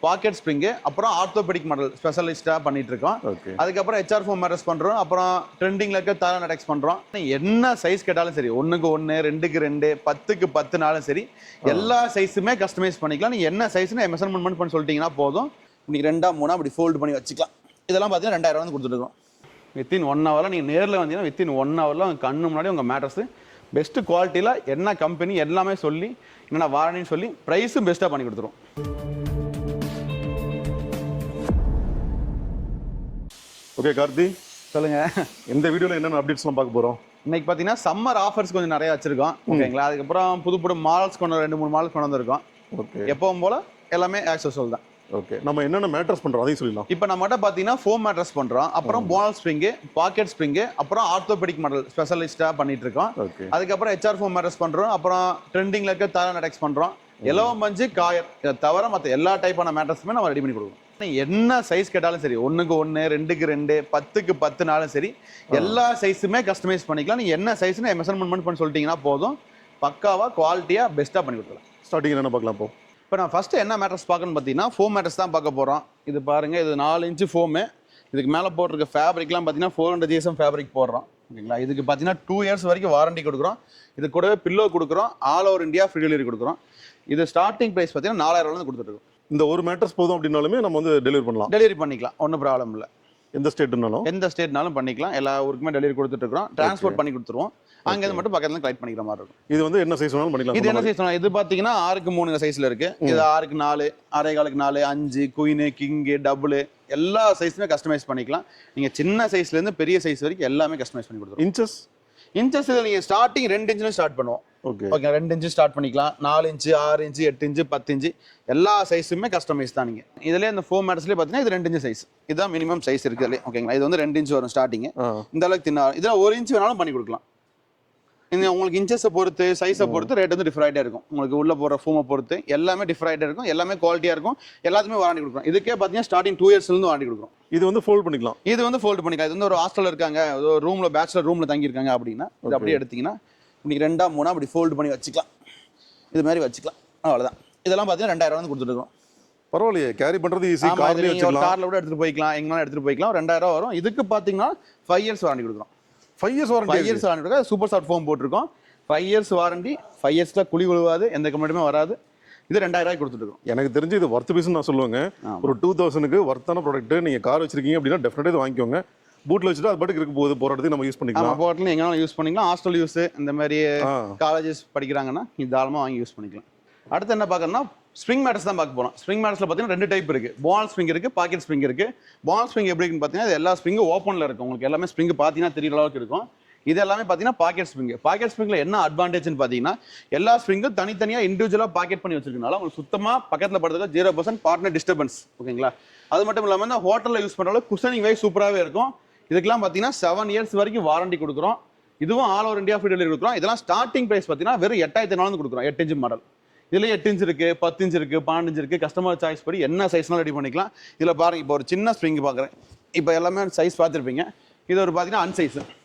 Packet spring, அப்புறம் orthopaedic model ஸ்பெஷலிஸ்டா பண்ணிட்டு இருக்கோம். அதுக்கப்புறம் HR4 மேட்ரஸ் பண்றோம். அப்புறம் ட்ரெண்டிங்ல இருக்க தாரானடெக்ஸ் பண்றோம். என்ன சைஸ் கேட்டாலும் சரி, 1க்கு 1, 2க்கு 2, 10க்கு 10னாலும் சரி, எல்லா சைஸுமே கஸ்டமைஸ் பண்ணிக்கலாம். நீங்க என்ன சைஸ்னு மெஷர்மென்ட் பண்ணி சொல்லிட்டீங்கன்னா போதும். நீங்க 2ஆ 3ஆ அப்படி ஃபோல்ட் பண்ணி வச்சுக்கலாம். இதெல்லாம் பார்த்தீங்கன்னா 2000 வந்து கொடுத்துருக்கோம். வித்தின் 1 ஹவர்ல நீங்க நேரில் வந்தீங்கன்னா வித்தின் 1 ஹவர்ல உங்க கண்ணு முன்னாடி உங்க மேட்ரஸ் பெஸ்ட் குவாலிட்டியில என்ன கம்பெனி எல்லாமே சொல்லி என்னென்ன வாரண்டின்னு சொல்லி பிரைஸும் பெஸ்ட்டாக பண்ணி கொடுத்துரும். ஓகே கார்த்தி, சொல்லுங்க. இந்த வீடியோல என்னென்ன அப்டேட்ஸ்லாம் பார்க்க போறோம்? இன்னைக்கு பார்த்தீங்கன்னா சம்மர் ஆஃபர்ஸ் கொஞ்சம் நிறைய வச்சிருக்கோம். ஓகேங்களா? அதுக்கப்புறம் புது புது மாடல்ஸ் கொண்டு 2-3 மாடல்ஸ் கொண்டு வந்திருக்கோம். ஓகே, எப்பவும் போல எல்லாமே ஆக்சஸுவல் தான். ஓகே, நம்ம என்னென்ன மேட்ரஸ் பண்றோம் அதையும் சொல்லலாம். இப்போ நம்மகிட்ட பார்த்தீங்கன்னா ஃபோம் மேட்ரஸ் பண்றோம், அப்புறம் போனல் ஸ்ப்ரிங், பாக்கெட் ஸ்ப்ரிங், அப்புறம் ஆர்த்தோபெடிக் மாடல் ஸ்பெஷலிஸ்டா பண்ணிட்டு இருக்கோம். அதுக்கப்புறம் HR4 மேட்ரஸ் பண்றோம், அப்புறம் ட்ரெண்டிங்ல இருக்க தாரானடெக்ஸ் பண்றோம். எலவம் பஞ்சு, காயர், இதை தவிர மற்ற எல்லா டைப்பான மேட்ரஸுமே நம்ம ரெடி பண்ணி கொடுக்குறோம். என்ன சைஸ் கேட்டாலும் சரி, 1க்கு 1, 2க்கு 2, 10க்கு 10னாலும் சரி, எல்லா சைஸுமே கஸ்டமைஸ் பண்ணிக்கலாம். நீங்க என்ன சைஸ்னு மெஷர்மென்ட் பண்ணி சொல்லிட்டீங்கன்னா போதும். பக்காவா குவாலிட்டியா பெஸ்ட்டாக பண்ணி கொடுக்கலாம். ஸ்டார்டிங் என்ன பார்க்கலாம் இப்போ நான் ஃபர்ஸ்ட் என்ன மேட்ரஸ் பார்க்கணும்னு பார்த்தீங்கன்னா ஃபோம் மேட்ரஸ் தான் பார்க்க போகிறோம். இது பாருங்க, இது 4 இன்ச்சு ஃபோமு. இதுக்கு மேலே போட்டிருக்க ஃபேப்ரிக்லாம் பார்த்தீங்கன்னா 400 GSM ஃபேப்ரிக் போடுறோம். ஓகேங்களா? இதுக்கு பார்த்தீங்கன்னா 2 இயர்ஸ் வரைக்கும் வாரண்டி கொடுக்குறோம். இது கூடவே பில்லோ கொடுக்குறோம். All over India free delivery கொடுக்குறோம். இது ஸ்டார்டிங் ப்ரைஸ் பார்த்தீங்கன்னா 4000 கொடுத்துருக்கோம். இந்த ஒரு மேட்ரஸ் போதும் அப்படின்னாலுமே நம்ம வந்து டெலிவரி பண்ணலாம். டெலிவரி பண்ணிக்கலாம், ஒன்றும் ப்ராப்ளம் இல்லை. எந்த ஸ்டேட்னாலும் பண்ணிக்கலாம். எல்லா ஊருக்குமே டெலிவரி கொடுத்துட்டு இருக்கோம். டிரான்ஸ்போர்ட் பண்ணி கொடுத்துருவோம். அங்கேருந்து மட்டும் பக்கத்துல கலெக்ட் பண்ணிக்கிற மாதிரி இருக்கும். இது வந்து என்ன சைஸ் வேணாலும் பண்ணிக்கலாம். இது என்ன சைஸ் வேணாலும், இது பார்த்தீங்கன்னா 6க்கு 3 சைஸ்ல இருக்கு. இது 6க்கு 4, 6.25க்கு 4, 5, குயின், கிங், டபுள் எல்லா சைஸுமே கஸ்டமைஸ் பண்ணிக்கலாம். நீங்க சின்ன சைஸ்ல இருந்து பெரிய சைஸ் வரைக்கும் எல்லாமே கஸ்டமைஸ் பண்ணி கொடுத்துருவோம். இன்ச்சஸ் இதில் நீங்கள் ஸ்டார்டிங் 2 இன்ச்சுல ஸ்டார்ட் பண்ணுவோம். ஓகே, 2 இன்ச்சு ஸ்டார்ட் பண்ணிக்கலாம். 4 இன்ச்சு, 6 இன்ச்சு, 8 இன்ச்சு, 10 இன்ச்சு எல்லா சைஸுமே கஸ்டமைஸ் தான். நீங்கள் இதில் இந்த ஃபோம் மேட்ரஸ்லேயே பார்த்தீங்கன்னா இது 2 இன்ச்சு சைஸ், இதுதான் மினிமம் சைஸ் இருக்குது. ஓகேங்களா? இது வந்து 2 இன்ச்சு வரும் ஸ்டார்டிங். இந்த அளவுக்கு தின்னா இதில் 1 இன்ச்சு வேணாலும் பண்ணி கொடுக்கலாம். உங்களுக்கு இன்ச்சஸை பொறுத்து, சைஸை பொறுத்து ரேட் வந்து டிஃபராயிட்டே இருக்கும். உங்களுக்கு உள்ள போகிற ஃபோமை பொறுத்து எல்லாமே டிஃபராயிட்டே இருக்கும். எல்லாமே குவாலிட்டியாக இருக்கும். எல்லாத்துமே வாரண்டி கொடுக்குறோம். இதுக்கே பார்த்தீங்கன்னா ஸ்டார்டிங் 2 இயர்ஸ்லேருந்து வாரண்டி கொடுக்குறோம். இது வந்து ஃபோல்ட் பண்ணிக்கலாம். இது வந்து ஒரு ஹாஸ்டலில் இருக்காங்க, ஒரு ரூமில் பேச்சுலர் ரூமில் தங்கியிருக்காங்க அப்படின்னா இது அப்படியே எடுத்தீங்கன்னா நீங்கள் 2ஆ 3ஆ அப்படி ஃபோல்டு பண்ணி வச்சுக்கலாம். இது மாதிரி வச்சுக்கலாம். அவ்வளோதான். இதெல்லாம் பார்த்தீங்கன்னா 2000 வந்து கொடுத்துருக்கோம். பரவாயில்லையே, கேரி பண்ணுறது ஈஸி. காரில் கூட எடுத்துகிட்டு போய்க்கலாம், எங்கேனாலும் எடுத்துகிட்டு போய்க்கலாம். 2000 வரும். இதுக்கு பார்த்தீங்கன்னா 5 இயர்ஸ் வாரண்டி கொடுக்குறோம். 5 years warranty. Super soft foam போட்டிருக்கோம். 5 இயர்ஸ் வாரண்டி. 5 இயர்ஸ்ல குழி விழுவாது, எந்த கம்ப்ளைண்ட்டுமே வராது. இது 2000 கொடுத்துருக்கோம். எனக்கு தெரிஞ்சு இது வர்த் பீஸ் நான் சொல்லுவேங்க. ஒரு 2000க்கு வர்த்தான ப்ராடக்ட் நீங்க கார் வச்சிருக்கீங்க அப்படின்னா டெஃபினட்டா இது வாங்கிக்கோங்க. பூட்ல வச்சுட்டு அது பாட்டுக்கு இருக்கு போது போறதுக்கு நம்ம யூஸ் பண்ணிக்கலாம். போட்ல எங்கனாலும் யூஸ் பண்ணிக்கலாம். ஹாஸ்டல் யூஸ், இந்த மாதிரி காலேஜஸ் படிக்கிறாங்கன்னா தாராளமா வாங்கி யூஸ் பண்ணிக்கலாம். அடுத்து என்ன பார்க்கணும்னா ஸ்ப்ரிங் மேட்ரஸ் தான் பார்க்க போறோம். ஸ்ப்ரிங் மேட்ரஸ்ல பார்த்தீங்கன்னா 2 டைப் இருக்கு. போனல் ஸ்ப்ரிங் இருக்கு, பாக்கெட் ஸ்ப்ரிங் இருக்கு. போனல் ஸ்ப்ரிங் எப்படி இருக்குன்னு பார்த்தீங்கன்னா எல்லா ஸ்ப்ரிங்கும் ஓப்பன்ல இருக்கும். உங்களுக்கு எல்லாமே ஸ்ப்ரிங் பார்த்தீங்கன்னா தெரியற அளவுக்கு இருக்கும். இது எல்லாமே பார்த்தீங்கன்னா பாக்கெட் ஸ்ப்ரிங். பாக்கெட் ஸ்ப்ரிங்ல என்ன அட்வான்டேஜ்னு பார்த்தீங்கன்னா எல்லா ஸ்ப்ரிங்கும் தனித்தனியாக இண்டிவிஜுவலாக பாக்கெட் பண்ணி வச்சிருக்கனால உங்களுக்கு சுத்தமாக பக்கத்தில் படுறதுக்கு 0% பார்ட்னர் டிஸ்டர்பன்ஸ். ஓகேங்களா? அது மட்டும் இல்லாமல் இந்த ஹோட்டலில் யூஸ் பண்ணுற குஷனிங் வைஸ் சூப்பராகவே இருக்கும். இதுக்கெல்லாம் பார்த்தீங்கன்னா 7 இயர்ஸ் வரைக்கும் வாரண்டி கொடுக்குறோம். இதுவும் all over India free delivery கொடுக்குறோம். இதெல்லாம் ஸ்டார்டிங் பிரைஸ் பார்த்தீங்கன்னா வெறும் 8400 கொடுக்குறோம். 8 இன்ச் மாடல். இதுல 8 இன்ச் இருக்கு, 10 இன்ச் இருக்கு, 12 இன்ச் இருக்கு. கஸ்டமர் சாய்ஸ் படி என்ன சைஸ்னாலும் ரெடி பண்ணிக்கலாம். இதுல பாருங்க, இப்போ ஒரு சின்ன ஸ்ப்ரிங் பார்க்குறேன். இப்போ எல்லாமே சைஸ் பார்த்துருப்பீங்க. இது ஒரு பார்த்தீங்கன்னா அன்சைஸ்.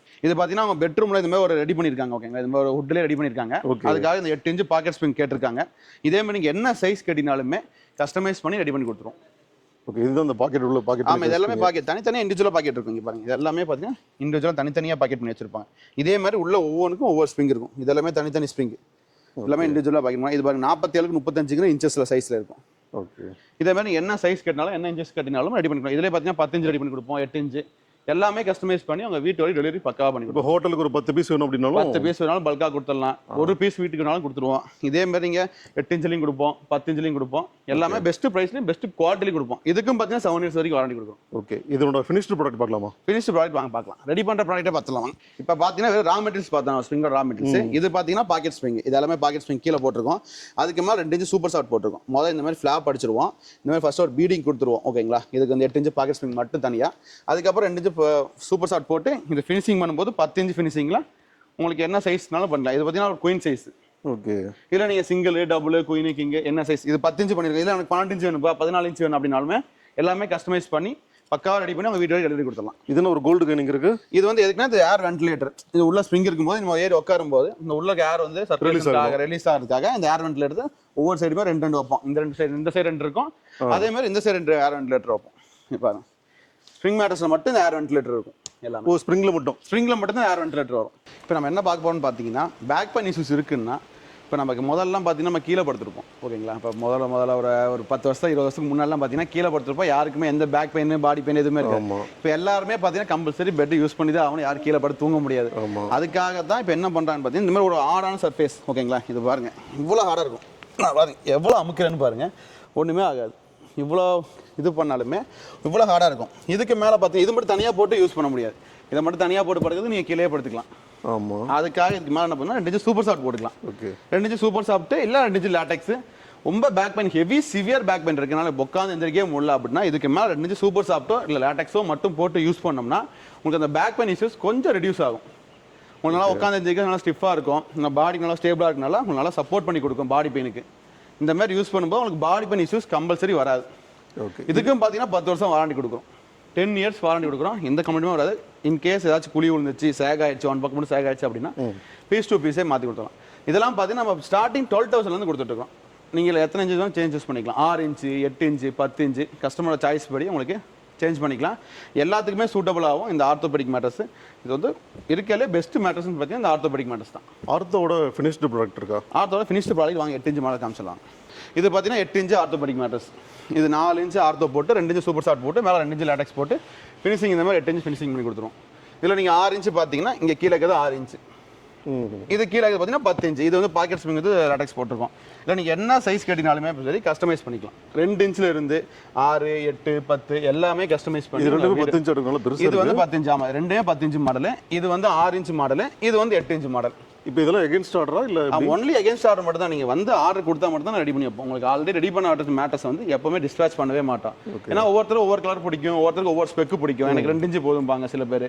இது பார்த்தீங்கன்னா அவங்க பெட்ரூம்ல இந்த மாதிரி ஒரு ரெடி பண்ணியிருக்காங்க. ஓகேங்களா? இந்த மாதிரி ஒரு வுட்லேயே ரெடி பண்ணியிருக்காங்க. அதுக்காக இந்த 8 இன்ச் பாக்கெட் ஸ்ப்ரிங் கேட்டிருக்காங்க. இதே மாதிரி நீங்கள் என்ன சைஸ் கேட்டினாலுமே கஸ்டமைஸ் பண்ணி ரெடி பண்ணி கொடுத்துருவோம். ஓகே, இதுதான் இந்த பாக்கெட் உள்ள பாக்கெட். ஆமாம், இது எல்லாமே பாக்கெட் தனித்தனியாக இண்டிவிஜுவலாக பாக்கெட் இருக்கும். இங்கே பாருங்க, இது எல்லாமே பார்த்தீங்கன்னா இண்டிவிஜுவலாக தனித்தனியாக பாக்கெட் பண்ணி வச்சிருப்பாங்க. இதே மாதிரி உள்ள ஒவ்வொன்றுக்கும் ஒவ்வொரு ஸ்ப்ரிங் இருக்கும். இது எல்லாமே தனித்தனி ஸ்ப்ரிங். எல்லாமே இண்டிவிஜுவலாக பாக்கெட். இது பாருங்க 47க்கு 35 இன்ச்சஸ்ல சைஸ்ல இருக்கும். ஓகே, இதே மாதிரி என்ன சைஸ் கேட்டாலும் என்ன இன்ச்சஸ் கேட்டினாலும் ரெடி பண்ணிக்கலாம். இதுலேயே பார்த்தீங்கன்னா 10 இன்ச் ரெடி பண்ணி கொடுப்போம், 8 இன்ச் எல்லாமே கஸ்டமைஸ் பண்ணி அவங்க வீட்டு வரை டெலிவரி பக்காவா பண்ணி கொடுப்போம். ஹோட்டலுக்கு ஒரு 10 பீஸ் வேணும் அப்படின்னாலும் 10 பீஸ் வேணாலும் பல்கா கொடுத்துடலாம். ஒரு பீஸ் வீட்டுக்கு வேணாலும் கொடுத்துருவோம். இதே மாதிரி நீங்க 8 இன்ச்லையும் கொடுப்போம், 10 இன்ச்லையும் கொடுப்போம். எல்லாமே பெஸ்ட் பிரைஸ்லையும் பெஸ்ட் குவாலிட்டிலையும் கொடுப்போம். இதுக்கும் பார்த்தீங்கன்னா 7 இயர்ஸ் வரைக்கும் வாரண்டி கொடுக்கும். ஓகே, இதோட ஃபினிஷ்டு ப்ராடக்ட் பார்க்கலாமா? ஃபினிஷ்டு ப்ராடக்ட் வாங்க பார்க்கலாம். ரெடி பண்ற ப்ராடக்ட்டை பார்த்துலாம். இப்போ பார்த்தீங்கன்னா ரா மெட்டீரியல்ஸ் பார்த்தோம். ஸ்ப்ரிங்கோட ரா மெட்டீரியல்ஸ் இது பார்த்தீங்கன்னா பாக்கெட் ஸ்ப்ரிங். இது எல்லாமே பாக்கெட் ஸ்ப்ரிங் கீழே போட்டிருக்கோம். அதுக்கு மேலே 2 இன்ச் சூப்பர் சாஃப்ட் போட்டிருக்கோம். முதல்ல இந்த மாதிரி ஃபிளாப் அடிச்சிருவோம். இந்த மாதிரி ஃபர்ஸ்ட் ஒரு பீடிங் கொடுத்துருவோம். ஓகேங்களா? இதுக்கு வந்து 8 இன்ச் பாக்கெட் ஸ்ப்ரிங் மட்டும் தனியா. அதுக்கப்புறம் 2 இன்ச் சூப்பர் போட்டு இந்த ஃபினிஷிங் பண்ணும்போது 10 இன்ச் ஃபினிஷிங்ல உங்களுக்கு என்ன சைஸ்னாலும் பண்ணலாம். இது பார்த்தீங்கன்னா ஒரு குயின் சைஸ். ஓகே, இல்லை நீங்கள் சிங்கிள், டபுள், குயின், கிங் என்ன சைஸ். இது 10 இன்ச் பண்ணிருக்கேன். இல்லை எனக்கு 12 இன்ச் வேணும், 14 இன்ச் வேணும் அப்படின்னாலுமே எல்லாமே கஸ்டமைஸ் பண்ணி பக்காவாக ரெடி பண்ணி அவங்க வீட்டு வரைக்கும் டெலிவரி கொடுத்துடலாம். இதுன்னு ஒரு கோல்டு கைனிங் இருக்கு. இது வந்து எதுக்குன்னா இது ஏர் வென்டிலேட்டர். இது உள்ள ஸ்ப்ரிங் இருக்கும்போது நம்ம ஏறி உட்காரும் போது இந்த உள்ள ஏர் வந்து ரிலீஸ் ஆகிறதுக்காக இந்த ஏர் வென்டிலேட்டர் ஒவ்வொரு சைடுமே ரெண்டு வைப்போம். இந்த சைடு ரெண்டு இருக்கும், அதே மாதிரி இந்த சைடு ரெண்டு ஏர் வென்டிலேட்டர் வைப்போம். பாருங்க ஸ்ப்ரிங் மேட்டர்ஸ்ல மட்டும் இந்த ஏர் வென்டிலேட்டர் இருக்கும். எல்லாமே ஸ்ப்ரிங்ல மட்டும் தான் ஏர் வென்டிலேட்டர் வரும். இப்போ நம்ம என்ன பார்க்க போறோம்னு பார்த்தீங்கன்னா பேக் பெயின் இஷ்யூஸ் இருக்குன்னா இப்போ நமக்கு முதல்லாம் பார்த்தீங்கன்னா நம்ம கீழே படுத்துருப்போம். ஓகேங்களா, இப்போ முதல்ல ஒரு 10 வருஷம் 20 வருஷத்துக்கு முன்னாடிலாம் பார்த்தீங்கன்னா கீழே படுத்துருப்போம். யாருக்குமே எந்த பேக் பெயின் பாடி பெயின் எதுவுமே இருக்காது. இப்போ எல்லாருமே பார்த்தீங்கன்னா கம்பல்சரி பெட் யூஸ் பண்ணி தான் ஆகணும். யாரும் கீழே படுத்து தூங்க முடியாது. அதுக்காக தான் இப்போ என்ன பண்ணுறான்னு பார்த்தீங்கன்னா இந்த மாதிரி ஒரு ஹார்டான சர்ஃபேஸ். ஓகேங்களா, இது பாருங்க இவ்வளோ ஹார்டாக இருக்கும். பாருங்க எவ்வளோ அமுக்கிறேன்னு பாருங்க, ஒன்றுமே ஆகாது. இவ்வளோ இது பண்ணாலுமே இவ்வளோ ஹார்டாக இருக்கும். இதுக்கு மேலே பார்த்தீங்கன்னா இது மட்டும் தனியாக போட்டு யூஸ் பண்ண முடியாது. இதை மட்டும் தனியாக போட்டு படுக்கிறது நீங்கள் கீழே படுத்துக்கலாம். ஆமாம், அதுக்காக இதுக்கு மேலே என்ன பண்ணால் 2 இன்ச்சு சூப்பர் சாஃப்ட் போட்டுக்கலாம். ஓகே, 2 இன்ச்சு சூப்பர் சாஃப்ட் இல்லை 2 இன்ச்சு லேட்டெக்ஸ். ரொம்ப back pain heavy severe back pain இருக்கனால உட்காந்து எந்திரிக்கவே முடியல அப்படின்னா இதுக்கு மேலே 2 இன்ச்சு சூப்பர் சாஃப்ட்டோ இல்லை லேட்டெக்ஸோ மட்டும் போட்டு யூஸ் பண்ணோம்னா உங்களுக்கு அந்த பேக் பெயின் இஷ்யூஸ் கொஞ்சம் ரெடியூஸ் ஆகும். உங்களுக்கு நல்லா உட்காந்து எந்திரிக்க நல்லா ஸ்டிஃபாக இருக்கும். உங்கள் பாடி நல்லா ஸ்டேபிளாக இருக்கனால உங்களுக்கு நல்லா சப்போர்ட் பண்ணி கொடுக்கும் பாடி பெயினுக்கு. இந்த மாதிரி யூஸ் பண்ணும்போது உங்களுக்கு பாடி பெயின் இஷ்யூஸ் கம்பல்சரி வராது. ஓகே, இதுக்கும் பார்த்தீங்கன்னா 10 வருஷம் வாரண்டி கொடுக்குறோம். 10 இயர்ஸ் வாரண்டி கொடுக்குறோம். எந்த கம்ப்ளைண்ட்டுமே வராது. இன்கேஸ் ஏதாச்சும் புளி விழுந்துச்சு, சேக் ஆயிடுச்சு, ஒன் பக்கம் மட்டும் சேக் ஆயிடுச்சு அப்படின்னா பீஸ் டு பீஸே மாற்றி கொடுத்துடலாம். இதெல்லாம் பார்த்தீங்கன்னா நம்ம ஸ்டார்டிங் 12,000 கொடுத்துட்ருக்கோம். நீங்கள் எத்தனை இன்ச்சு தான் சேஞ்சஸ் பண்ணிக்கலாம். 6 இன்ச்சு 8 இன்ச்சு 10 இன்ச்சு கஸ்டமரோட சாய்ஸ் படி உங்களுக்கு சேஞ்ச் பண்ணிக்கலாம். எல்லாத்துக்குமே சூட்டபிள் ஆகும் இந்த ஆர்த்தோபெடிக் மேட்டர்ஸ். இது வந்து இருக்கையிலே பெஸ்ட் மேட்டர்ஸ்னு பார்த்தீங்கன்னா இந்த ஆர்த்தோபெடிக் மேட்டர்ஸ் தான். ஆர்த்தோட ஃபினிஷ்டு ப்ராடக்ட் இருக்கா? ஆர்த்தோட ஃபினிஷ்டு ப்ராடக்ட் வாங்க 8 இன்ச்சு மேலே காமிச்சிடலாம். இது பார்த்தீங்கன்னா 8 இன்ச்சு ஆர்த்தோபெடிக் மேட்டர்ஸ். இது 4 இன்ச்சு ஆர்த்தோ போட்டு 2 இன்ச்சு சூப்பர் சாஃப்ட் போட்டு மேலே 2 இன்ச்சு லேட்டெக்ஸ் போட்டு ஃபினிஷிங் இந்த மாதிரி 8 இன்ச்சு ஃபினிஷிங் பண்ணி கொடுத்துருவோம். இதில் நீங்கள் 6 இன்ச்சு பார்த்தீங்கன்னா இங்கே கீழே இருக்கிறது 6 இன்ச்சு, இது கீழே பார்த்தீங்கன்னா 10 இன்ச்சு. இது வந்து பாக்கெட் ஸ்ப்ரிங் வந்து லேட்டெக்ஸ் போட்டிருக்கோம். இல்லை நீங்கள் என்ன சைஸ் கேட்டினாலுமே சரி கஸ்டமைஸ் பண்ணிக்கலாம். 2 இன்ச்சில் இருந்து 6, 8, 10 எல்லாமே கஸ்டமைஸ் பண்ணி. இது 10 இன்ச் எடுக்கனால பெருசு. இது வந்து 10 இன்ச். ஆமாம், ரெண்டுமே 10 இன்ச்சு மாடல். இது வந்து 6 இன்ச்சு மாடல். இது வந்து 8 இன்ச்சு மாடல். இப்போ இதெல்லாம் எகென்ஸ்ட் ஆர்டரா இல்லை ஒன்லி எகென்ஸ்ட் ஆர்டர் மட்டும் தான். நீங்கள் வந்து ஆர்டர் கொடுத்தா மட்டும் தான் ரெடி பண்ணி வைப்போம். உங்களுக்கு ஆல்ரெடி ரெடி பண்ண ஆர்டர் மேட்டர்ஸ் வந்து எப்பவுமே டிஸ்பேச் பண்ணவே மாட்டோம். ஏன்னா ஒவ்வொருத்தரும் ஒவ்வொரு கலர் பிடிக்கும், ஒவ்வொருத்தருக்கு ஒவ்வொரு ஸ்பெக்கு பிடிக்கும். எனக்கு 2 இன்ச்சு போதும்பாங்க சில பேர்,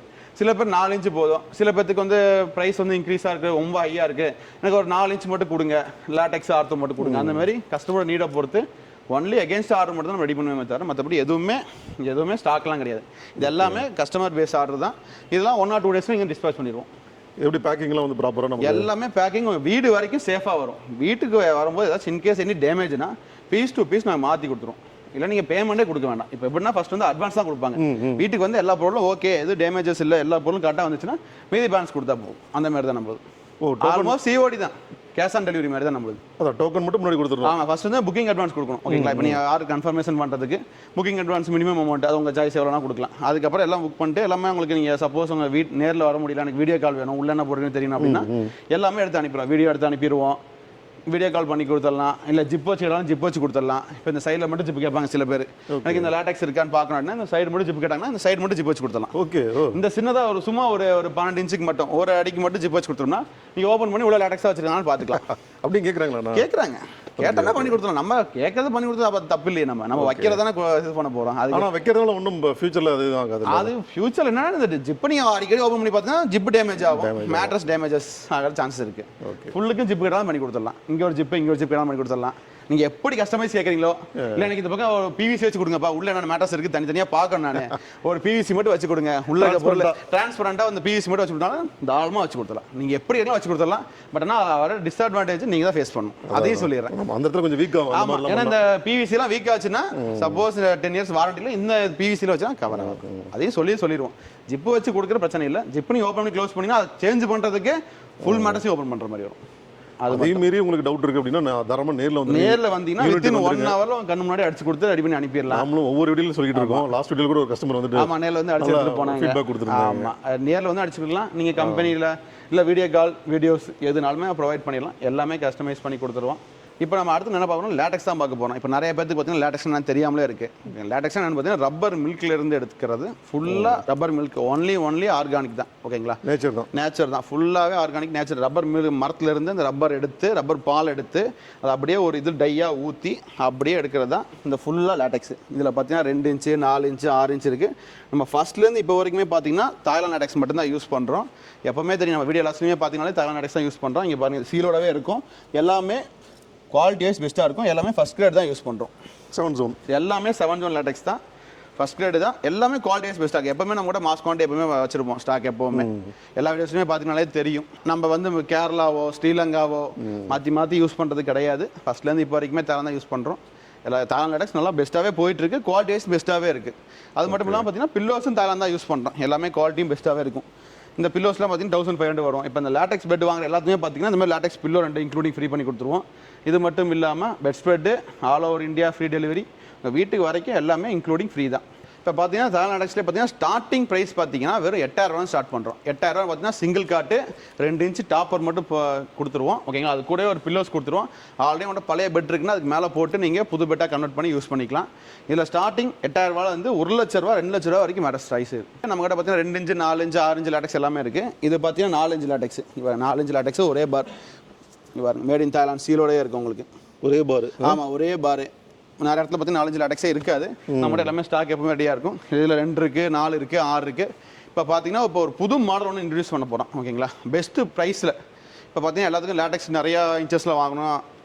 4 இன்ச்சு போதும். சில பேருக்கு வந்து ப்ரைஸ் வந்து இன்க்ரீஸாக இருக்குது, ரொம்ப ஹையாக இருக்குது, எனக்கு ஒரு 4 இன்ச்சு மட்டும் கொடுங்க, லேட்டெக்ஸ் ஆர்த்தோ மட்டும் கொடுங்க. அந்த மாதிரி கஸ்டமரோட நீடை பொறுத்து ஒன்லி எகென்ஸ்ட் ஆர்டர் மட்டும் தான் ரெடி பண்ணுவேன் தவிர மற்றபடி எதுவுமே ஸ்டாக்லாம் கிடையாது. இது எல்லாமே கஸ்டமர் பேஸ் ஆர்டர் தான். இதெல்லாம் 1 or 2 டேஸ்ல இங்கே டிஸ்பேச் பண்ணிடுவோம். எப்படி பேக்கிங்லாம் வந்து ப்ராப்பராக நம்ம எல்லாமே பேக்கிங் வீடு வரைக்கும் சேஃபாக வரும். வீட்டுக்கு வரும்போது ஏதாச்சும் இன்கேஸ் எனி டேமேஜ்னா பீஸ் டு பீஸ் நாங்கள் மாற்றி கொடுத்துருவோம். இல்லை நீங்கள் பேமெண்ட்டே கொடுக்க வேண்டாம். இப்போ எப்படின்னா ஃபர்ஸ்ட் வந்து அட்வான்ஸ் தான் கொடுப்பாங்க. வீட்டுக்கு வந்து எல்லா பொருளும் ஓகே, எது டேமேஜஸ் இல்லை, எல்லா பொருளும் கரெக்டாக வந்துச்சுன்னா மீதி பேலன்ஸ் கொடுத்தா போகும். அந்த மாதிரி தான் நம்மளுது. ஆல்மோஸ்ட் சிஓடி தான், கேஷ் ஆன் டெலிவரி மாதிரி தான் நம்மளுது. அதான் டோக்கன் மட்டும் முன்னாடி கொடுத்துருவோம். ஆமாம், ஃபர்ஸ்ட் வந்து புக்கிங் அட்வான்ஸ் கொடுக்கணும். ஓகேங்களா, இப்போ நீங்கள் யாருக்கு கன்ஃபர்மேஷன் பண்ணுறதுக்கு புக்கிங் அட்வான்ஸ் மினிமம் அமௌண்ட் அது உங்கள் சாய்ஸ் எவ்வளோனா கொடுக்கலாம். அதுக்கப்புறம் எல்லாம் புக் பண்ணிட்டு எல்லாமே உங்களுக்கு நீங்கள் சப்போஸ் உங்கள் நேரில் வர முடியல, எனக்கு வீடியோ கால் வேணும், உள்ள என்ன போடுறதுன்னு தெரியணும் அப்படின்னா எல்லாமே எடுத்து அனுப்பிடுவோம். வீடியோ எடுத்து அனுப்பிடுவோம், வீடியோ கால் பண்ணி கொடுத்துடலாம். இல்லை ஜிப் வச்சுக்கலாம், ஜிப் வச்சு கொடுத்துடலாம். இப்போ இந்த சைடில் மட்டும் ஜிப் கேட்பாங்க சில பேர், எனக்கு இந்த லேட்டெக்ஸ் இருக்கான்னு பார்க்கணும்னா இந்த சைடு மட்டும் ஜிப் கேட்டாங்கன்னா இந்த சைடு மட்டும் ஜிப் வச்சு கொடுத்துடலாம். ஓகே, இந்த சின்னதாக ஒரு சும்மா ஒரு 12 இன்ச்சுக்கு மட்டும் ஒரு அடிக்கு மட்டும் ஜிப் வச்சு கொடுத்தோம்னா நீங்கள் ஓப்பன் பண்ணி உள்ள லேட்டெக்ஸாக வச்சுருக்காங்கன்னு பார்த்துக்கலாம். அப்படி கேட்குறாங்களா? கேட்குறாங்க, கேட்டா பண்ணி கொடுத்துடலாம். நம்ம கேட்கறது பண்ணி கொடுத்தா அப்போ தப்பு இல்லையே. நம்ம வைக்கிறதானே இது பண்ண போகிறோம். அது ஆனால் வைக்கிறதால ஒன்றும் ஃபியூச்சரில் அது ஆகாது. அது ஃபியூச்சர் என்ன இந்த ஜிப் நீங்கள் அடிக்கடி ஓப்பன் பண்ணி பார்த்தீங்கன்னா ஜிப் டேமேஜ் ஆகும், மேட்ரஸ் டேமேஜஸ் ஆகிற சான்சஸ் இருக்குது. ஓகே, ஃபுல்லுக்கும் ஜிப் கேட்டாலும் பண்ணி கொடுத்துடலாம். இங்கே ஒரு ஜிப் இங்கே ஒரு ஜிப் கேட்டாலும் பண்ணி கொடுத்துடலாம். நீங்க எப்படி கஸ்டமைஸ் கேட்குறீங்களோ, இல்லை எனக்கு இந்த பக்கம் ஒரு பிவிசி வச்சு கொடுங்கப்பா, உள்ள என்ன மேட்டர்ஸ் இருக்குது தனித்தனியாக பார்க்கணும், நான் ஒரு பிவிசி மட்டும் வச்சு கொடுங்க, உள்ள பொருள் டிரான்ஸ்பரண்டாக அந்த பிவிசி மட்டும் வச்சு கொடுத்தாலும் தாராளமாக வச்சு கொடுத்துடலாம். நீங்கள் எப்படி எல்லாம் வச்சு கொடுத்துடலாம். பட் ஆனால் வர டிஸ்அட்வான்டேஜ் நீங்கள் தான் ஃபேஸ் பண்ணணும். அதையும் சொல்லிடுறேன். அந்த இடத்துல கொஞ்சம் வீக் ஆகும். ஆமாம், ஏன்னா இந்த பிவிசிலாம் வீக் ஆச்சுன்னா சப்போஸ் 10 இயர்ஸ் வாரண்டியில் இந்த பிவிசியில் வச்சுனா கவர் ஆகும். அதையும் சொல்லிடுவோம். ஜிப்பு வச்சு கொடுக்குற பிரச்சனை இல்லை. ஜிப்பு நீங்கள் ஓப்பன் பண்ணி க்ளோஸ் பண்ணிங்கன்னா அதை சேஞ்ச் பண்ணுறதுக்கு ஃபுல் மேட்டர்ஸையும் ஓப்பன் பண்ணுற மாதிரி வரும். அதே மீறி உங்களுக்கு டவுட் இருக்கு அப்படின்னா நான் தாராளமா நேர்ல வந்தீங்கன்னா வித்தின் 1 hourல கண்ணு முன்னாடி அடிச்சு கொடுத்து ரெடி பண்ணி அனுப்பிடலாம். நாமளும் ஒவ்வொரு வீடியோல சொல்லிட்டு இருக்கோம். லாஸ்ட் வீடியோல கூட ஒரு கஸ்டமர் வந்துட்டு ஆமா நேர்ல வந்து அடிச்சு எடுத்து போனாங்க, ஃபீட்பேக் கொடுத்துருந்தாங்க. ஆமா, நேர்ல வந்து அடிச்சுக்கலாம். நீங்க கம்பெனில இல்ல வீடியோ கால் வீடியோஸ் எதுனாலுமே ப்ரொவைட் பண்ணிடலாம். எல்லாமே கஸ்டமைஸ் பண்ணி கொடுத்துருவோம். இப்போ நம்ம அடுத்து என்ன பார்க்கணும், லேட்டெக்ஸ் தான் பார்க்க போகிறோம். இப்போ நிறைய பேருக்கு பார்த்தீங்கன்னா லேட்டெக்ஸ் நான் தெரியாமலே இருக்குது. லேட்டெக்ஸ் என்னன்னு பார்த்தீங்கன்னா ரப்பர் மில்க்லேருந்து எடுத்துக்கிறது. ஃபுல்லாக ரப்பர் மில்க், ஒன்லி ஆர்கானிக் தான். ஓகேங்களா, நேச்சர் தான், ஃபுல்லாகவே ஆர்கானிக் நேச்சர். ரப்பர் மரத்துலேருந்து இந்த ரப்பர் எடுத்து, ரப்பர் பால் எடுத்து அதை அப்படியே ஒரு இது டையாக ஊற்றி அப்படியே எடுக்கிறது தான் இந்த ஃபுல்லாக லேட்டெக்ஸ். இதில் பார்த்தீங்கன்னா 2 இன்ச்சு 4 இன்ச்சு 6 இன்ச்சு இருக்குது. நம்ம ஃபஸ்ட்லேருந்து இப்போ வரைக்குமே பார்த்தீங்கன்னா தாய்லாந்து லேட்டெக்ஸ் மட்டும்தான் யூஸ் பண்ணுறோம். எப்போவுமே தெரியும், நம்ம வீடியோ லாஸ்ட்லேயுமே பார்த்தீங்கன்னா தாய்லாந்து லேட்டெக்ஸ் தான் யூஸ் பண்ணுறோம். இங்கே பாருங்கள் சீலோடவே இருக்கும். எல்லாமே குவாலிட்டி வைஸ் பெஸ்ட்டாக இருக்கும். எல்லாமே ஃபஸ்ட் கிரேட் தான் யூஸ் பண்ணுறோம். 7 ஜோன், எல்லாமே 7 ஜோன் லேட்டெக்ஸ் தான். ஃபர்ஸ்ட் கிரேடு தான். எல்லாமே குவாலிட்டி வைஸ் பெஸ்ட்டாக எப்பவுமே நம்ம கூட மாஸ் குவாலிட்டி எப்பவுமே வச்சிருப்போம் ஸ்டாக் எப்பவுமே. எல்லா வீடியோஸுமே பார்த்தீங்கன்னாலே தெரியும். நம்ம வந்து கேரளாவோ ஸ்ரீலங்காவோ மாற்றி யூஸ் பண்ணுறது கிடையாது. ஃபர்ஸ்ட்லேருந்து இப்போ வரைக்குமே தரம் தான் யூஸ் பண்ணுறோம். எல்லா தாய்லாந்து லேட்டக்ஸ் நல்லா பெஸ்ட்டாகவே போயிட்டு இருக்கு. குவாலிட்டி வைஸ் பெஸ்ட்டாகவே இருக்கு. அது மட்டும் இல்லாமல் பார்த்தீங்கன்னா பில்லோஸும் தாய்லாந்து தான் யூஸ் பண்ணுறோம். எல்லாமே குவாலிட்டியும் பெஸ்ட்டாகவே இருக்கும். இந்த பில்லோஸ்லாம் பார்த்தீங்கன்னா 1500 வரும். இப்போ இந்த லேட்டக்ஸ் பெட் வாங்குற எல்லாத்துமே பார்த்தீங்கன்னா இந்த மாதிரி லேட்டக்ஸ் பில்லோ 2 இன்க்ளூடிங் ஃப்ரீ பண்ணி கொடுத்துருவோம். இது மட்டும் இல்லாமல் bedspread all over India free delivery, வீட்டுக்கு வரைக்கும் எல்லாமே இன்க்ளூடிங் ஃப்ரீ தான். இப்போ பார்த்தீங்கன்னா தாய்லாந்து லேட்டக்ஸ்லேயே பார்த்தீங்கன்னா ஸ்டார்டிங் ப்ரைஸ் பார்த்தீங்கன்னா வெறும் 8000 ஸ்டார்ட் பண்ணுறோம். 8000 பார்த்தீங்கன்னா சிங்கிள் காட்டு 2 இன்ச்சு டாப்பர் மட்டும் கொடுத்துருவோம். ஓகேங்களா, அது கூட ஒரு பில்லோஸ் கொடுத்துருவோம். ஆல்ரெடி உங்கள்கிட்ட பழைய பெட் இருக்குன்னா அதுக்கு மேலே போட்டு நீங்கள் புது பெட்டாக கன்வெர்ட் பண்ணி யூஸ் பண்ணிக்கலாம். இதில் ஸ்டார்டிங் 8000 வந்து 1 லட்ச ரூபா 2 லட்ச ரூபா வரைக்கும் மேட்டர் ப்ரைஸ் இருக்குது. நம்ம கிட்ட பார்த்தீங்கன்னா 2 இன்ச்சு 4 இன்ச்சு 6 இன்ச்சு லேட்டக்ஸ் எல்லாமே இருக்குது. இது பார்த்தீங்கன்னா 4 இன்ச்சு லேட்டக்ஸ். இப்போ 4 இன்ச்சு லேட்டக்ஸ் ஒரே பார். பாருங்க, மேட் இன் தாய்லாந்து சீலோடய இருக்குது உங்களுக்கு. ஒரே பார். ஆமாம், ஒரே பார். நிறைய இடத்துல பார்த்தீங்கன்னா 4 இன்ச்சு லேட்டக்ஸே இருக்காது. நம்மகிட்ட எல்லாமே ஸ்டாக் எப்பவுமே ரெடியாக இருக்கும். இதில் 2 இருக்குது, 4 இருக்குது, 6 இருக்குது. இப்போ பார்த்தீங்கன்னா இப்போ ஒரு புது மாடல் ஒன்று இன்ட்ரடியூஸ் பண்ண போகிறோம். ஓகேங்களா, பெஸ்ட்டு ப்ரைஸில். இப்போ பார்த்தீங்கன்னா எல்லாத்துக்கும் லேட்டக்ஸ் நிறையா இன்ச்சஸில் வாங்கணும்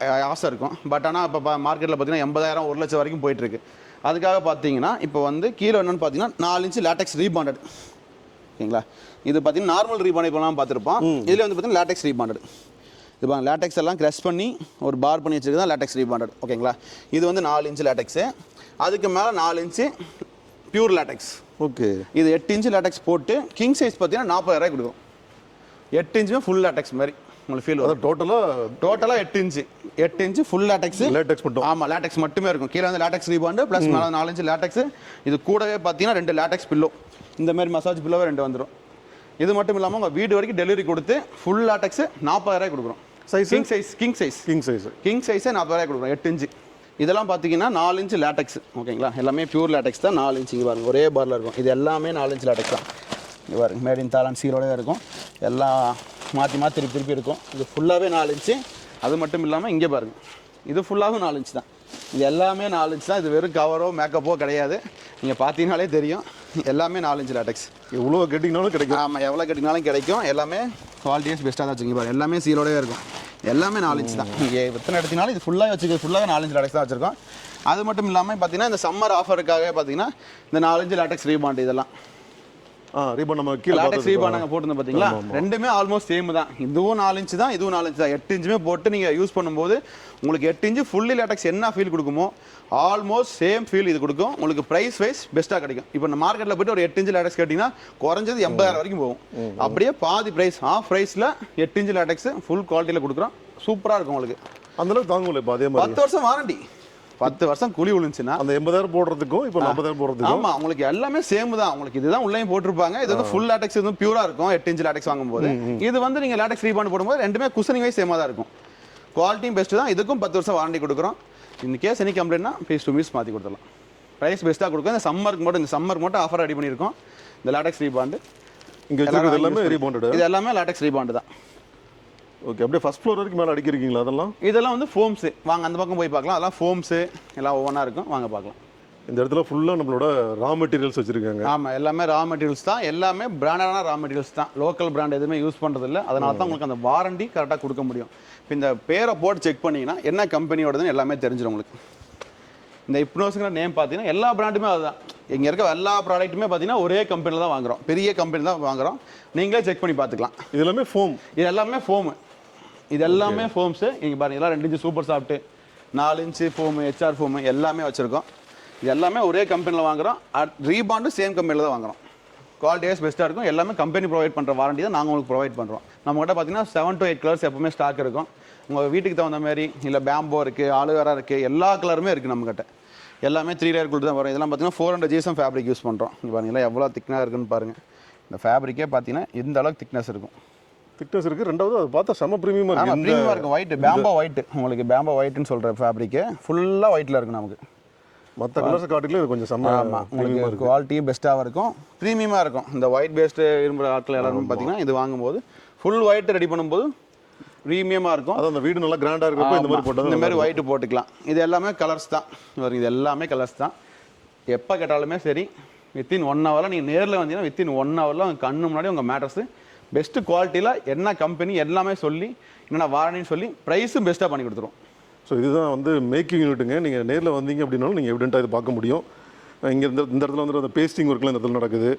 ஆசை இருக்கும். பட் ஆனால் இப்போ மார்க்கெட்டில் பார்த்தீங்கன்னா 80,000 1 லட்சம் வரைக்கும் போயிட்டுருக்கு. அதுக்காக பார்த்தீங்கன்னா இப்போ வந்து கீழே என்னென்னு பார்த்தீங்கன்னா 4 இன்ச்சு லேட்டக்ஸ் ரீபாண்டட். ஓகேங்களா, இது பார்த்தீங்கன்னா நார்மல் ரீபாண்ட் இப்போலாம் பார்த்துருப்போம். இதில் வந்து பார்த்தீங்கன்னா லேட்டக்ஸ் ரீபாண்டட். இப்போ லேட்டக்ஸ் எல்லாம் க்ரஷ் பண்ணி ஒரு பார் பண்ணி வச்சுருக்கு தான் லேட்டக்ஸ் ரீபாண்டட். ஓகேங்களா, இது வந்து 4 இன்ச்சு லேட்டக்ஸு. அதுக்கு மேலே 4 இன்ச்சு பியூர் லேட்டக்ஸ். ஓகே, இது 8 இன்ச்சு லேட்டக்ஸ் போட்டு கிங் சைஸ் பார்த்தீங்கன்னா 40,000 கொடுக்கும். 8 இன்ச்சுமே ஃபுல் லேட்டக்ஸ் மாதிரி உங்களுக்கு ஃபீல் வரும். டோட்டலாக 8 இன்ச்சு ஃபுல் லேட்டக்ஸ். லேட்டக்ஸ் மட்டும். ஆமாம், லேட்டக்ஸ் மட்டுமே இருக்கும். கீழே வந்து லேட்டக்ஸ் ரீபாண்டு ப்ளஸ் மேலே 4 இன்ச்சு லேட்டக்ஸ். இது கூடவே பார்த்தீங்கன்னா 2 லேட்டக்ஸ் பில்லோ, இந்த மாதிரி மசாஜ் பில்லோவே 2 வந்துடும். இது மட்டும் இல்லாமல் உங்கள் வீடு வரைக்கும் டெலிவரி கொடுத்து ஃபுல் லேட்டக்ஸ் 40,000 கொடுக்குறோம். கிங் சைஸே 40,000 கொடுக்குறோம். 8 இன்ச்சு. இதெல்லாம் பார்த்தீங்கன்னா 4 இன்ச்சு லேட்டக்ஸ். ஓகேங்களா, எல்லாமே பியூர் லேட்டக்ஸ் தான். 4 இன்ச்சு பாருங்க, ஒரே பாரில் இருக்கும். இது எல்லாமே 4 இன்ச்சு லேட்டக்ஸ் தான். இது பாருங்க, மேட் இன் தாய்லாந்து சீலோடவே இருக்கும். எல்லாம் மாற்றி திருப்பி இருக்கும். இது ஃபுல்லாகவே 4 இன்ச்சு. அது மட்டும் இல்லாமல் இங்கே பாருங்கள், இது ஃபுல்லாகவும் 4 இன்ச்சு தான். இது எல்லாமே 4 இன்ச்சு தான். இது வெறும் கவரோ மேக்கப்போ கிடையாது. நீங்கள் பார்த்தீங்கனாலே தெரியும், எல்லாமே 4 இன்ச்சு லேட்டக்ஸ். எவ்வளோ கேட்டிங்கனாலும் கிடைக்கும். ஆமாம், எவ்வளோ கேட்டிங்கனாலும் கிடைக்கும். எல்லாமே குவாலிட்டிஸ் பெஸ்ட்டாக தான் வச்சுக்கோங்க. பாருங்க, எல்லாமே சீலோடவே இருக்கும். எல்லாமே 4 இன்ச்சு தான். நீங்கள் எத்தனை எடுத்தினாலும் இது ஃபுல்லாக வச்சுக்க ஃபுல்லாக 4 இன்ச்சு லேட்டக்ஸ் தான் வச்சுருக்கோம். அது மட்டும் இல்லாமல் பார்த்தீங்கன்னா இந்த சம்மர் ஆஃபருக்காக பார்த்தீங்கன்னா இந்த 4 இன்ச்சு லேட்டக்ஸ் ரீபாண்ட் இதெல்லாம் ரீபாண்ட் நம்ம கீழே லேட்டக்ஸ் ரீபாண்ட் நாங்கள் போட்டுருந்தோம் பார்த்தீங்களா. ரெண்டுமே ஆல்மோஸ்ட் சேம் தான். இதுவும் 4 இன்ச்சு தான், இதுவும் 4 இன்ச்சு தான். 8 இன்ச்சுமே போட்டு நீங்கள் யூஸ் பண்ணும்போது உங்களுக்கு 8 இன்ச்சு ஃபுல்லி லேட்டக்ஸ் என்ன ஃபீல் கொடுக்குமோ ஆல்மோஸ்ட் சேம் ஃபீல் இது கொடுக்கும். உங்களுக்கு ப்ரைஸ் வைஸ் பெஸ்ட்டாக கிடைக்கும். இப்போ நம்ம மார்க்கெட்டில் போய்ட்டு ஒரு 8 இன்ச்சு லேட்டக்ஸ் கேட்டிங்கன்னா குறைஞ்சது 80,000 வரைக்கும் போகும். அப்படியே பாதி ப்ரைஸ் ஆஃப் ப்ரைஸில் 8 இன்ச்சு லேட்டக்ஸ் ஃபுல் குவாலிட்டியில் கொடுக்குறோம். சூப்பராக இருக்கும் உங்களுக்கு. அந்தளவுக்கு தாங்கும்ல. இப்போ அதே மாதிரி 10 வருஷம் வாரண்டி. 10 வருஷம் குழி விழுந்துச்சுன்னா அந்த 80,000 போடுறதுக்கும் இப்போ 40,000 போடுறதுக்கும் ஆமாம், உங்களுக்கு எல்லாமே சேம் தான். உங்களுக்கு இதுதான் உள்ளேயும் போட்டிருப்பாங்க. இது வந்து ஃபுல் லேட்டக்ஸ் வந்து பியூராக இருக்கும். 8 இன்ச்சு லேட்டக்ஸ் வாங்கும்போது இது வந்து நீங்கள் லேட்டக்ஸ் ரீபாண்ட் போடும்போது ரெண்டுமே குஷனிங் வைஸ் சேமாக தான் இருக்கும். குவாலிட்டியும் பெஸ்ட்டு தான். இதுக்கும் 10 வருஷம் வாரண்டி கொடுக்குறோம். இந்த கேஸ் எனி கம்ப்ளைண்ட்னா பீஸ் டு பீஸ் மாற்றி கொடுத்துடலாம். ப்ரைஸ் பெஸ்ட்டாக கொடுக்கும். இந்த சம்மருக்கு மட்டும் ஆஃபர் ரெடி பண்ணியிருக்கோம். இந்த லேட்டக்ஸ் ரீபாண்டு இங்கே வச்சிருக்கிறது எல்லாமே ரீபாண்டட். இது எல்லாமே லேட்டக்ஸ் ரீபாண்டு தான். ஓகே, அப்படியே ஃபர்ஸ்ட் ஃப்ளோர் வரைக்கும் மேலே அடிக்கிறீங்களா? இதெல்லாம் வந்து ஃபோம்ஸு. வாங்க அந்த பக்கம் போய் பார்க்கலாம். அதெல்லாம் ஃபோம்ஸு எல்லாம் ஒவ்வொன்றா இருக்கும். வாங்க பார்க்கலாம். இந்த இடத்துல ஃபுல்லாக நம்மளோட ரா மெட்டீரியல்ஸ் வச்சுருக்காங்க. ஆமாம், எல்லாமே ரா மெட்டீரியல்ஸ் தான். எல்லாமே பிராண்டடான ரா மெட்டீரியல்ஸ் தான். லோக்கல் பிராண்ட் எதுவுமே யூஸ் பண்ணுறதில்ல. அதனால தான் உங்களுக்கு அந்த வாரண்டி கரெக்டாக கொடுக்க முடியும். இப்போ இந்த பேரை போட்டு செக் பண்ணிங்கன்னா என்ன கம்பெனியோடதுன்னு எல்லாமே தெரிஞ்சிடும் உங்களுக்கு. இந்த ஹிப்னோஸுங்கிற நேம் பார்த்தீங்கன்னா எல்லா பிராண்டுமே அதுதான். இங்கே இருக்க எல்லா ப்ராடக்ட்டுமே பார்த்தீங்கன்னா ஒரே கம்பெனியில் தான் வாங்குகிறோம். பெரிய கம்பெனி தான் வாங்குகிறோம். நீங்களே செக் பண்ணி பார்த்துக்கலாம். இது எல்லாமே ஃபோம். இது எல்லாமே ஃபோமு. இது எல்லாமே ஃபோம்ஸு. இங்கே பாருங்கள், இதெல்லாம் 2 inch super soft, 4 inch foam, HR foam எல்லாமே வச்சுருக்கோம். இது எல்லாமே ஒரே கம்பெனியில் வாங்குகிறோம். ரீபாண்டும் சேம் கம்பெனியில் தான் வாங்குகிறோம். குவாலிட்டி வைஸ் பெஸ்ட்டாக இருக்கும். எல்லாமே கம்பெனி ப்ரொவைட் பண்ணுற வாரண்டி தான் நாங்கள் உங்களுக்கு ப்ரொவைட் பண்ணுறோம். நம்மகிட்ட பார்த்தீங்கன்னா 7 to 8 கலர்ஸ் எப்பவுமே ஸ்டாக் இருக்கும். உங்கள் வீட்டுக்கு தகுந்த மாதிரி இல்லை பேம்போ இருக்குது, ஆலுவேரா இருக்குது, எல்லா கலருமே இருக்குது நம்மகிட்ட. எல்லாமே 3 லேயர் கூல் தான் வரும். இதெல்லாம் பார்த்தீங்கன்னா 400 GSM ஃபேப்ரிக் யூஸ் பண்ணுறோம். இங்கே பாருங்களா எவ்வளோ திக்னாக இருக்குன்னு பாருங்கள். இந்த ஃபேப்ரிக்கே பார்த்தீங்கன்னா இந்த அளவுக்கு திக்னஸ் இருக்கும். திக்னஸ் இருக்குது. ரெண்டாவது அது பார்த்தா செம ப்ரீமியமாக இருக்கும். ப்ரீமியமாக இருக்கும். ஒயிட் பேம்போ ஒயிட், உங்களுக்கு பேம்போ ஒயிட்னு சொல்கிற ஃபேப்ரிக்கு ஃபுல்லாக ஒயிட்டில் இருக்கும் நமக்கு. மற்ற கலர்ஸ் காட்டிலும் இது கொஞ்சம் செம்ம. ஆமாம், உங்களுக்கு குவாலிட்டியும் பெஸ்ட்டாக இருக்கும், ப்ரீமியமாக இருக்கும். இந்த ஒயிட் பேஸ்டு விரும்புகிற ஆட்கள் எல்லாருமே பார்த்தீங்கன்னா இது வாங்கும்போது ஃபுல் ஒயிட் ரெடி பண்ணும்போது ப்ரீமியமாக இருக்கும். அதான் அந்த வீடு நல்லா கிராண்டாக இருக்கும். இந்த மாதிரி போட்டால் இந்த மாதிரி ஒயிட்டு போட்டுக்கலாம். இது எல்லாமே கலர்ஸ் தான். இது எல்லாமே கலர்ஸ் தான். எப்போ கேட்டாலுமே சரி, வித்தின் 1 ஹவரில் நீங்கள் நேரில் வந்தீங்கன்னா வித்தின் 1 ஹவரில் உங்கள் கண்ணு முன்னாடி உங்கள் மேட்டர்ஸு பெஸ்ட்டு குவாலிட்டியில் என்ன கம்பெனி எல்லாமே சொல்லி என்னென்ன வாரண்டின்னு சொல்லி ப்ரைஸும் பெஸ்ட்டாக பண்ணி கொடுத்துருவோம். ஸோ இதுதான் வந்து மேக்கிங் யூனிட்டுங்க. நீங்கள் நேரில் வந்தீங்க அப்படின்னாலும் நீங்கள் எவிடென்ட்டாக இது பார்க்க முடியும். இங்கே இந்த இடத்துல வந்து அந்த பேஸ்டிங் ஒர்க்லாம் இந்த இடத்துல நடக்குது.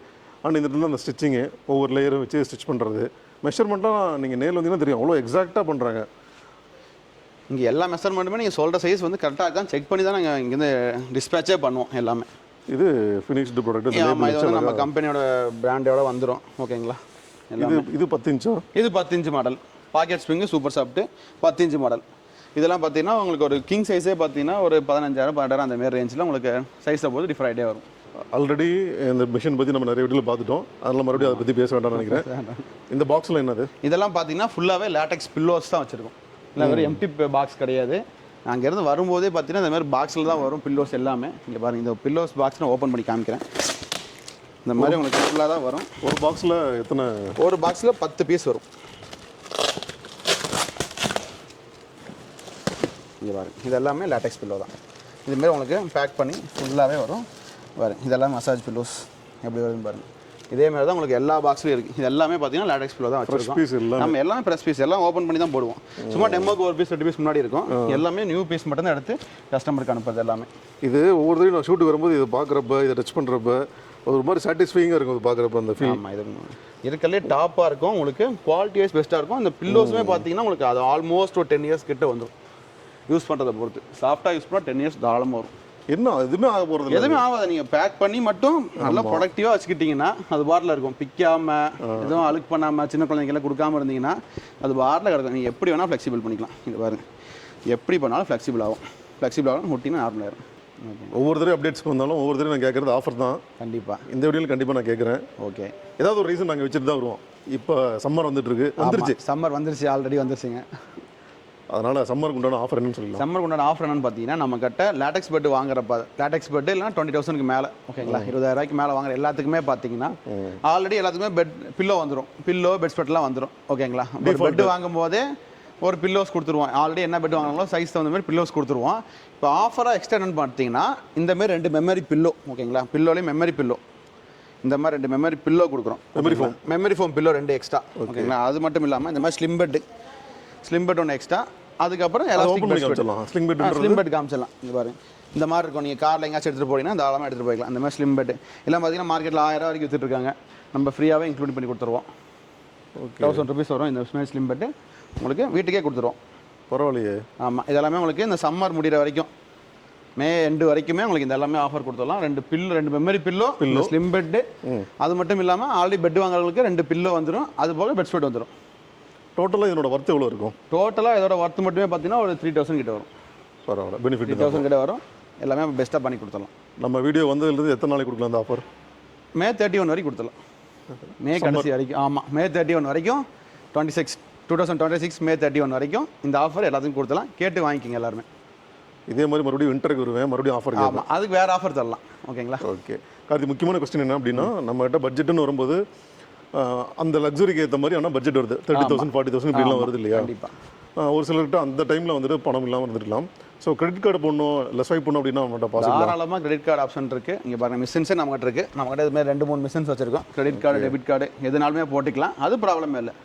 அண்ட் இந்த இடத்துல அந்த ஸ்டிச்சிங்கு ஒவ்வொரு லேயரும் வச்சு ஸ்டிச் பண்ணுறது. மெஷர்மெண்ட்லாம் நீங்கள் நேரில் வந்தீங்கன்னா தெரியும், அவ்வளோ எக்ஸாக்டாக பண்ணுறாங்க. இங்கே எல்லா மெஷர்மெண்ட்டுமே நீங்கள் சொல்கிற சைஸ் வந்து கரெக்டாக இருக்கான்னு செக் பண்ணி தான் நாங்கள் இங்கேருந்து டிஸ்பேச்சே பண்ணுவோம் எல்லாமே. இது ஃபினிஷ்டு ப்ராடக்ட். ஆமாம், இது வந்து நம்ம கம்பெனியோட பிராண்டோட வந்துடும். ஓகேங்களா? இது 10 இன்ச்சா? இது 10 inch model. Pocket spring super soft 10 inch model. இதெல்லாம் பார்த்தீங்கன்னா உங்களுக்கு ஒரு கிங் சைஸே பார்த்தீங்கன்னா ஒரு 15,000 12,000 அந்த மாதிரி ரேஞ்சில் உங்களுக்கு சைஸை போது டிஃபர் ஆகிட்டே வரும். ஆல்ரெடி இந்த மிஷின் பற்றி நம்ம நிறைய வீடியோவில் பார்த்துட்டோம், அதனால் மறுபடியும் அதை பற்றி பேச வேண்டாம்னு நினைக்கிறேன். இந்த பாக்ஸில் என்னது? இதெல்லாம் பார்த்தீங்கன்னா ஃபுல்லாகவே லேட்டெக்ஸ் பில்லோஸ் தான் வச்சுருக்கோம். இல்லை வெறும் எம்டி பாக்ஸ் கிடையாது. அங்கேருந்து வரும்போதே பார்த்தீங்கன்னா இந்த மாதிரி பாக்ஸில் தான் வரும் பில்லோஸ் எல்லாமே. இங்கே பாருங்கள், இந்த பில்லோஸ் பாக்ஸ் நான் ஓப்பன் பண்ணி காமிக்கிறேன். இந்த மாதிரி உங்களுக்கு ஃபுல்லாக தான் வரும். ஒரு பாக்ஸில் எத்தனை? ஒரு பாக்ஸில் 10 பீஸ் வரும். இங்கே பாருங்க, இது எல்லாமே லேட்டெக்ஸ் பில்லோ தான். இதுமாரி உங்களுக்கு பேக் பண்ணி ஃபுல்லாகவே வரும். பாருங்க, இதெல்லாம் மசாஜ் பில்லோஸ் எப்படி வருதுன்னு பாருங்கள். இதே மாதிரி தான் உங்களுக்கு எல்லா பாக்ஸ்லையும் இருக்குது. இது எல்லாமே பார்த்தீங்கன்னா லேட்டெக்ஸ் பில்லோ தான் வச்சுருக்கோம். நம்ம எல்லாமே ப்ரெஸ் பீஸ் எல்லாம் ஓப்பன் பண்ணி தான் போடுவோம். சும்மா டெமோக்கு ஒரு பீஸ் 2 பீஸ் முன்னாடி இருக்கும். எல்லாமே நியூ பீஸ் மட்டும் தான் எடுத்து கஸ்டமருக்கு அனுப்புறது எல்லாமே. இது ஒவ்வொரு தடவையும் நான் ஷூட்டுக்கு வரும்போது இதை பார்க்குறப்ப, இதை டச் பண்ணுறப்ப ஒரு மாதிரி சாட்டிஸ்ஃபைங்காக இருக்கும் அது பார்க்குறப்ப அந்த ஃபீல். ஆமாம், இது இருக்கலே டாப்பாக இருக்கும். உங்களுக்கு குவாலிட்டி வைஸ் பெஸ்ட்டாக இருக்கும். இந்த பில்லோஸுமே பார்த்தீங்கன்னா உங்களுக்கு அது ஆல்மோஸ்ட் ஒரு 10 இயர்ஸ் கிட்ட வந்துடும் யூஸ் பண்ணுறதை பொறுத்து. சாஃப்டாக யூஸ் பண்ணால் 10 இயர்ஸ் தாராளமாக வரும். என்ன எதுவுமே ஆக போகிறது? எதுவுமே ஆகாது. நீங்கள் பேக் பண்ணி மட்டும் நல்லா ப்ரொடக்டிவாக வச்சுக்கிட்டிங்கன்னா அது பாட்டில் இருக்கும். பிக்காமல் எதுவும் அழுக்கு பண்ணாமல் சின்ன குழந்தைங்கெல்லாம் கொடுக்காமல் இருந்தீங்கன்னா அது பாட்டில் கிடக்கும். நீங்கள் எப்படி வேணால் ஃப்ளெக்சிபிள் பண்ணிக்கலாம். இது பாருங்கள், எப்படி பண்ணாலும் ஃப்ளெக்சிபிள் ஆகும். ஃப்ளெக்சிபிள் ஆகும், ஒட்டினா நார்மல் ஆயிரும். ஒவ்வொரு தடவை அப்டேட்ஸ்க்கு வந்தாலும் ஒவ்வொரு தடவை நான் கேட்குறது ஆஃபர் தான். கண்டிப்பாக இந்த வீடியோவில் கண்டிப்பாக நான் கேட்குறேன். ஓகே, ஏதாவது ஒரு ரீசன் நாங்கள் வச்சுட்டு தான் வருவோம். இப்போ சம்மர் வந்துட்டுருக்கு, வந்துருச்சு. சம்மர் வந்துருச்சு, ஆல்ரெடி வந்துருச்சுங்க. அதனால் சம்மருக்கு உண்டான ஆஃபர் என்னன்னு சொல்லலாம். சம்மருக்கு உண்டான ஆஃபர் என்னன்னு பார்த்தீங்கன்னா, நம்ம கிட்ட லேட்டெக்ஸ் பெட் வாங்குறப்ப லேட்டெக்ஸ் பெட் இல்லைனா 20,000க்கு மேலே, ஓகேங்களா, 20,000 மேலே வாங்குற எல்லாத்துக்குமே பார்த்தீங்கன்னா ஆல்ரெடி எல்லாத்துக்குமே பெட் பில்லோ வந்துடும். பில்லோ பெட் ஸ்பெட்லாம் வந்துடும். ஓகேங்களா, பெட் வாங்கும் போதே ஒரு பில்லோஸ் கொடுத்துருவோம். ஆல்ரெடி என்ன பெட் வாங்கினாலும் சைஸ் தகுந்த மாதிரி பில்லோஸ் கொடுத்துருவோம். இப்போ ஆஃபராக எக்ஸ்டெண்ட் பார்த்தீங்கன்னா இந்தமாரி 2 மெமரி பில்லோ, ஓகேங்களா, பில்லோலேயும் மெமரி பில்லோ, இந்த மாதிரி 2 மெமரி பில்லோ கொடுக்குறோம். மெமரி ஃபோம் பில்லோ 2 எக்ஸ்ட்ரா, ஓகேங்களா. அது மட்டும் இல்லாமல் இந்த மாதிரி ஸ்லிம் பெட் 1 எக்ஸ்ட்ரா. அதுக்கப்புறம் எலாஸ்டிக் ஸ்லிம் பெட் காமிச்சிடலாம். இங்கே பாருங்க, இந்த மாதிரி இருக்கும். நீங்கள் காரில் எங்கேயாச்சும் எடுத்துகிட்டு போனீங்கன்னா தாராளமாக எடுத்துகிட்டு போய்க்கலாம். இந்த மாதிரி ஸ்லிம் பெட் எல்லாம் பார்த்தீங்கன்னா மார்க்கெட்டில் 1000 வரைக்கும் விற்றுட்ருக்காங்க. நம்ம ஃப்ரீயாகவே இன்க்ளூட் பண்ணி கொடுத்துருவோம். 1000 ருபீஸ் வரும் இந்த ஸ்லிம் பெட்டு. உங்களுக்கு வீட்டுக்கே கொடுத்துருவோம். பரவாயில்லையே. ஆமாம், இதெல்லாமே உங்களுக்கு இந்த சம்மர் முடிகிற வரைக்கும், மே எண்டு வரைக்குமே உங்களுக்கு இந்த எல்லாமே ஆஃபர் கொடுத்துடலாம். 2 மெமரி பில்லோ, ஸ்லிம் பெட்டு. அது மட்டும் இல்லாமல் ஆல்ரெடி பெட் வாங்குறவங்களுக்கு 2 பில்லோ வந்துடும். அது போக பெட் ஸ்பெட் வந்துடும். டோட்டலாக இதனோட ஒர்த் எவ்வளோ இருக்கும்? டோட்டலாக இதோட ஒர்த் மட்டுமே பார்த்தீங்கன்னா ஒரு 3,000 கிட்ட வரும். பரவாயில்ல, பெனிஃபிட் 3,000 கிட்ட வரும். எல்லாமே பெஸ்ட்டாக பண்ணி கொடுத்துடலாம். நம்ம வீடியோ வந்ததுலேருந்து எத்தனை நாளைக்கு கொடுக்கலாம் அந்த ஆஃபர்? மே 31 வரைக்கும் கொடுத்துடலாம். மே கடைசி வரைக்கும். ஆமாம், மே 31 வரைக்கும். 2026 மே 31 வரைக்கும் இந்த ஆஃபர் எல்லாத்துக்கும் கொடுத்துலாம். கேட்டு வாங்கிக்கிங்க எல்லாருமே. இதே மாதிரி மறுபடியும் விண்டருக்கு வருவேன், மறுபடியும் ஆஃபர். ஆமாம், அதுக்கு வேறு ஆஃபர் தரலாம். ஓகேங்களா. ஓகே கார்த்தி, முக்கியமான கொஸ்டின் என்ன அப்படின்னா, நம்மகிட்ட பட்ஜெட்டுன்னு வரும்போது அந்த லக்ஸுரிக்கு ஏற்ற மாதிரி ஆனால் பட்ஜெட் வருது. 30,000 40,000 இப்படிலாம் வருது இல்லையா? கண்டிப்பாக. ஒரு சிலர்கிட்ட அந்த டைமில் வந்துட்டு பணம் இல்லாமல் இருந்துருக்கலாம். ஸோ கிரெடிட் கார்டு போடணும், இல்லை ஸ்வைப் பண்ணணும் அப்படின்னா நம்மகிட்ட பாசிபிள். தாராளமாக கிரெடிட் கார்டு ஆப்ஷன் இருக்குது. இங்கே பாருங்கள், மிஷின்ஸே நம்மகிட்ட இருக்குது. நம்மகிட்ட இதுமாதிரி 2-3 மிஷின்ஸ் வச்சிருக்கோம். கிரெடிட் கார்டு, டெபிட் கார்டு எதுனாலுமே போட்டுக்கலாம். அது ப்ராப்ளமே இல்லை.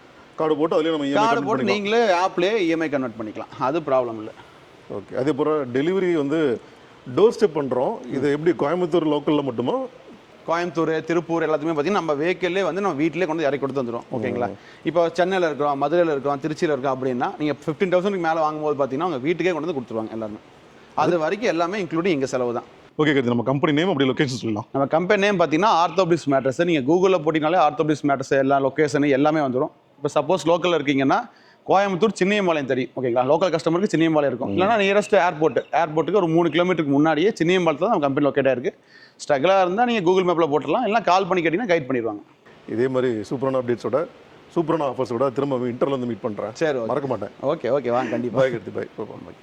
கார்டு போட்டு அதுலேயே நம்ம கார்டு போட்டு நீங்களே ஆப்லேயே இஎம்ஐ கன்வெர்ட் பண்ணிக்கலாம். அது ப்ராப்ளம் இல்லை. ஓகே, அதே போல் டெலிவரி வந்து டோர் ஸ்டெப் பண்ணுறோம். இது எப்படி கோயம்புத்தூர் லோக்கலில் மட்டுமா? கோயம்புத்தூர், திருப்பூர் எல்லாத்துமே பார்த்தீங்கன்னா நம்ம வெஹிக்கிள்லேயே வந்து நம்ம வீட்டிலே கொண்டு இறக்கி கொடுத்து வந்துடும். ஓகேங்களா. இப்போ சென்னையில் இருக்கிறோம், மதுரையில் இருக்கோம், திருச்சியில் இருக்கோம் அப்படின்னா நீங்கள் 15,000க்கு மேலே வாங்கும்போது பார்த்தீங்கன்னா உங்கள் வீட்டுக்கே கொண்டு வந்து கொடுத்துருவாங்க எல்லாருமே. அது வரைக்கும் எல்லாமே இன்க்ளூடிங் எங்கள் செலவு தான். ஓகே கார்த்தி, நம்ம கம்பெனி நேம் அப்படி லொகேஷன் சொல்லலாம். நம்ம கம்பெனி நேம் பார்த்தீங்கன்னா ஆர்த்தோபிளிஸ் மேட்ரஸ். நீங்கள் கூகுளில் போட்டிங்கனாலே ஆர்த்தோபிளிஸ் மேட்ரஸ் எல்லா லொக்கேஷன் எல்லாமே வந்துடும். இப்போ சப்போஸ் லோக்கலில் இருக்கீங்கன்னா கோயம்புத்தூர் சின்னியம்பாளையம் தெரியும். ஓகேங்களா. லோக்கல் கஸ்டமருக்கு சின்னியம்பாளையம் இருக்கும். இல்லைனா நியரஸ்ட் ஏர்போர்ட்டுக்கு ஒரு 3 கிலோமீட்டருக்கு முன்னாடியே சின்னியம்பாளையத்தில் நம்ம கம்பெனி லொக்கேட்டாக இருக்குது. ஸ்ட்ரகிளாக இருந்தால் நீங்கள் கூகுள் மேப்பில் போட்டுடலாம். இல்லை கால் பண்ணி கேட்டிங்கன்னா கைட் பண்ணிடுவாங்க. இதே மாதிரி சூப்பரான அப்டேட்ஸோட, சூப்பரான ஆஃபர்ஸோட திரும்ப இன்டர்ல வந்து மீட் பண்ணுறேன். சரி, மறக்க மாட்டேன். ஓகே, வாங்க கண்டிப்பாக. பாய் கருத்து, பாய்.